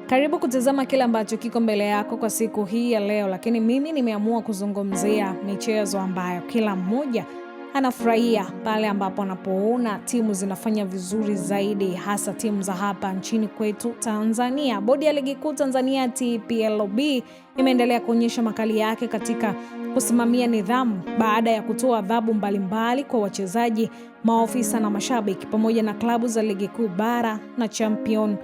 Karibu kutazama kile ambacho kiko mbele yako kwa siku hii ya leo, lakini mimi nimeamua kuzungumzia michezo ambayo kila mmoja anafurahia pale ambapo anapoona timu zinafanya vizuri zaidi, hasa timu za hapa nchini kwetu Tanzania. Bodi ya Ligi Kuu Tanzania TPLB imeendelea kuonyesha makali yake katika kusimamia nidhamu baada ya kutoa adhabu mbalimbali kwa wachezaji, maofisa na mashabiki pamoja na klabu za Ligi Kuu Bara na Champion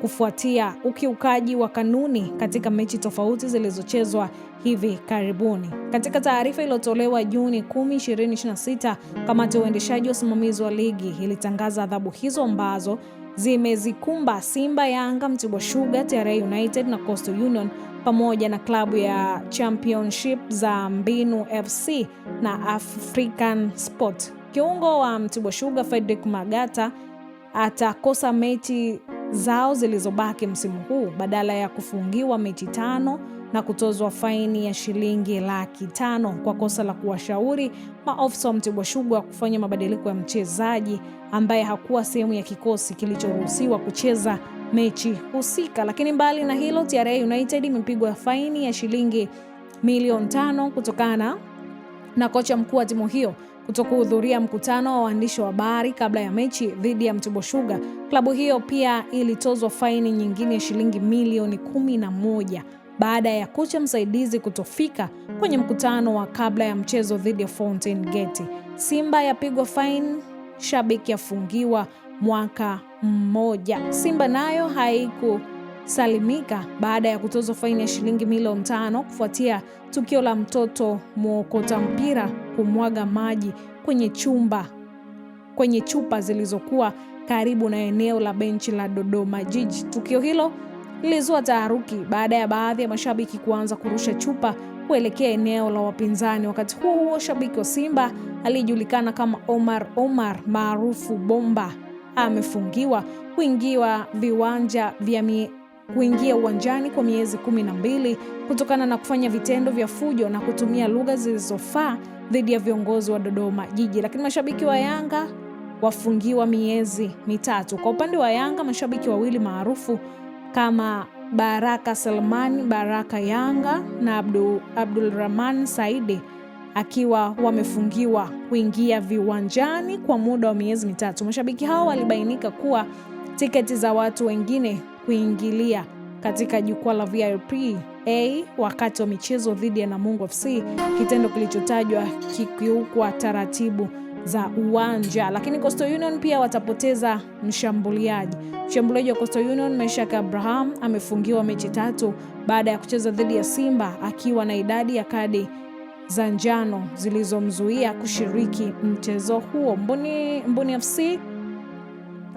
kufuatia ukiukaji wa kanuni katika mechi tofauti zilizochezwa hivi karibuni. Katika taarifa iliyotolewa Juni 10, 2026, kamati ya uendeshaji wa usimamizi wa ligi ilitangaza adhabu hizo ambazo zimezikumba Simba, Yanga, Mtibwa Sugar, TRA United na Coastal Union pamoja na klabu ya Championship za Mbinu FC na African Sport. Kiungo wa Mtibwa Sugar Fredrick Magata atakosa mechi zao zilizobaki msimu huu badala ya kufungiwa mechi 5 na kutozwa faini ya shilingi 500,000 kwa kosa la kuwashauri maofisa wa Mtibwa Sugar kufanya mabadiliko ya mchezaji ambaye hakuwa sehemu ya kikosi kilichoruhusiwa kucheza mechi husika. Lakini mbali na hilo, TRA United imepigwa faini ya shilingi milioni 5 kutokana na kocha mkuu wa timu hiyo kutokuhudhuria mkutano wa waandishi wa habari kabla ya mechi dhidi ya Mtibwa Sugar. Klabu hiyo pia ilitozwa faini nyingine ya shilingi milioni 11 baada ya kocha msaidizi kutofika kwenye mkutano wa kabla ya mchezo dhidi ya Fountain Gate. Simba yapigwa faini, shabiki yafungiwa mwaka mmoja. Simba nayo haikusalimika baada ya kutozwa faini ya shilingi milioni 5 kufuatia tukio la mtoto mwokota mpira kumwaga maji kwenye chupa zilizokuwa karibu na eneo la benchi la Dodoma Jiji. Tukio hilo lilizua taharuki baada ya baadhi ya mashabiki kuanza kurusha chupa kuelekea eneo la wapinzani. Wakati huo shabiki wa Simba aliyejulikana kama Omar maarufu Bomba amefungiwa kuingia uwanjani kwa miezi 12 kutokana na kufanya vitendo vya fujo na kutumia lugha zilizofaa dhidi ya viongozi wa Dodoma Jiji. Lakini mashabiki wa Yanga wafungiwa miezi 3. Kwa upande wa Yanga, mashabiki wawili maarufu kama Baraka Salman Baraka Yanga na Abdulrahman Saidi akiwa wamefungiwa kuingia viwanjani kwa muda wa miezi 3. Mashabiki hao walibainika kuwa tiketi za watu wengine kuingilia katika jukwaa la VIP wakati wa michezo dhidi ya Namungo FC, kitendo kilichotajwa kikiukwa taratibu za uwanja. Lakini Coastal Union pia watapoteza mshambuliaji wa Coastal Union Meshak Abraham amefungiwa mechi 3 baada ya kucheza dhidi ya Simba akiwa na idadi ya kadi za njano zilizomzuia kushiriki mchezo huo. Mbuni FC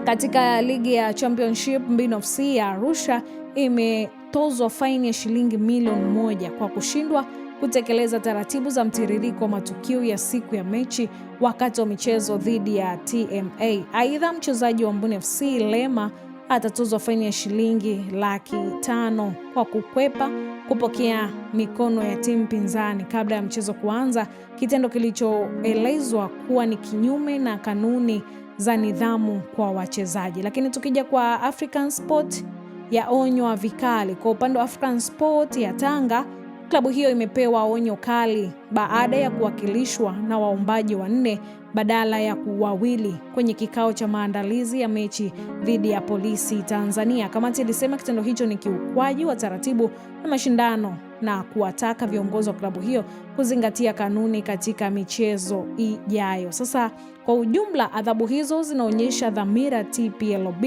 katika ligi ya Championship, Mbinu FC ya Arusha imetozwa faini ya shilingi milioni 1 kwa kushindwa kutekeleza taratibu za mtiririko wa matukio ya siku ya mechi wakati wa michezo dhidi ya TMA. Aidha, mchezaji wa Mbuni FC Lema atatozwa faini ya shilingi 500,000 kwa kukwepa kupokea mikono ya timu pinzani kabla ya mchezo kuanza, kitendo kilichoelezwa kuwa ni kinyume na kanuni za nidhamu kwa wachezaji. Lakini tukija kwa African Sport yaonywa vikali. Kwa upande wa African Sport ya Tanga, klabu hiyo imepewa onyo kali baada ya kuwakilishwa na waombaji 4 badala ya wawili kwenye kikao cha maandalizi ya mechi dhidi ya Polisi Tanzania. Kamati ilisema kitendo hicho ni kiukwaji wa taratibu na mashindano na kuwataka viongozi wa klabu hiyo kuzingatia kanuni katika michezo ijayo. Sasa kwa ujumla, adhabu hizo zinaonyesha dhamira TPLB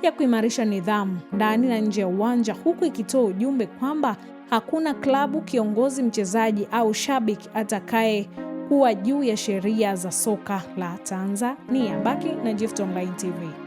ya kuimarisha nidhamu ndani na nje ya uwanja, huku ikitoa ujumbe kwamba hakuna klabu, kiongozi, mchezaji au shabiki atakaye kuwa juu ya sheria za soka la Tanzania. Baki na Gift Online TV.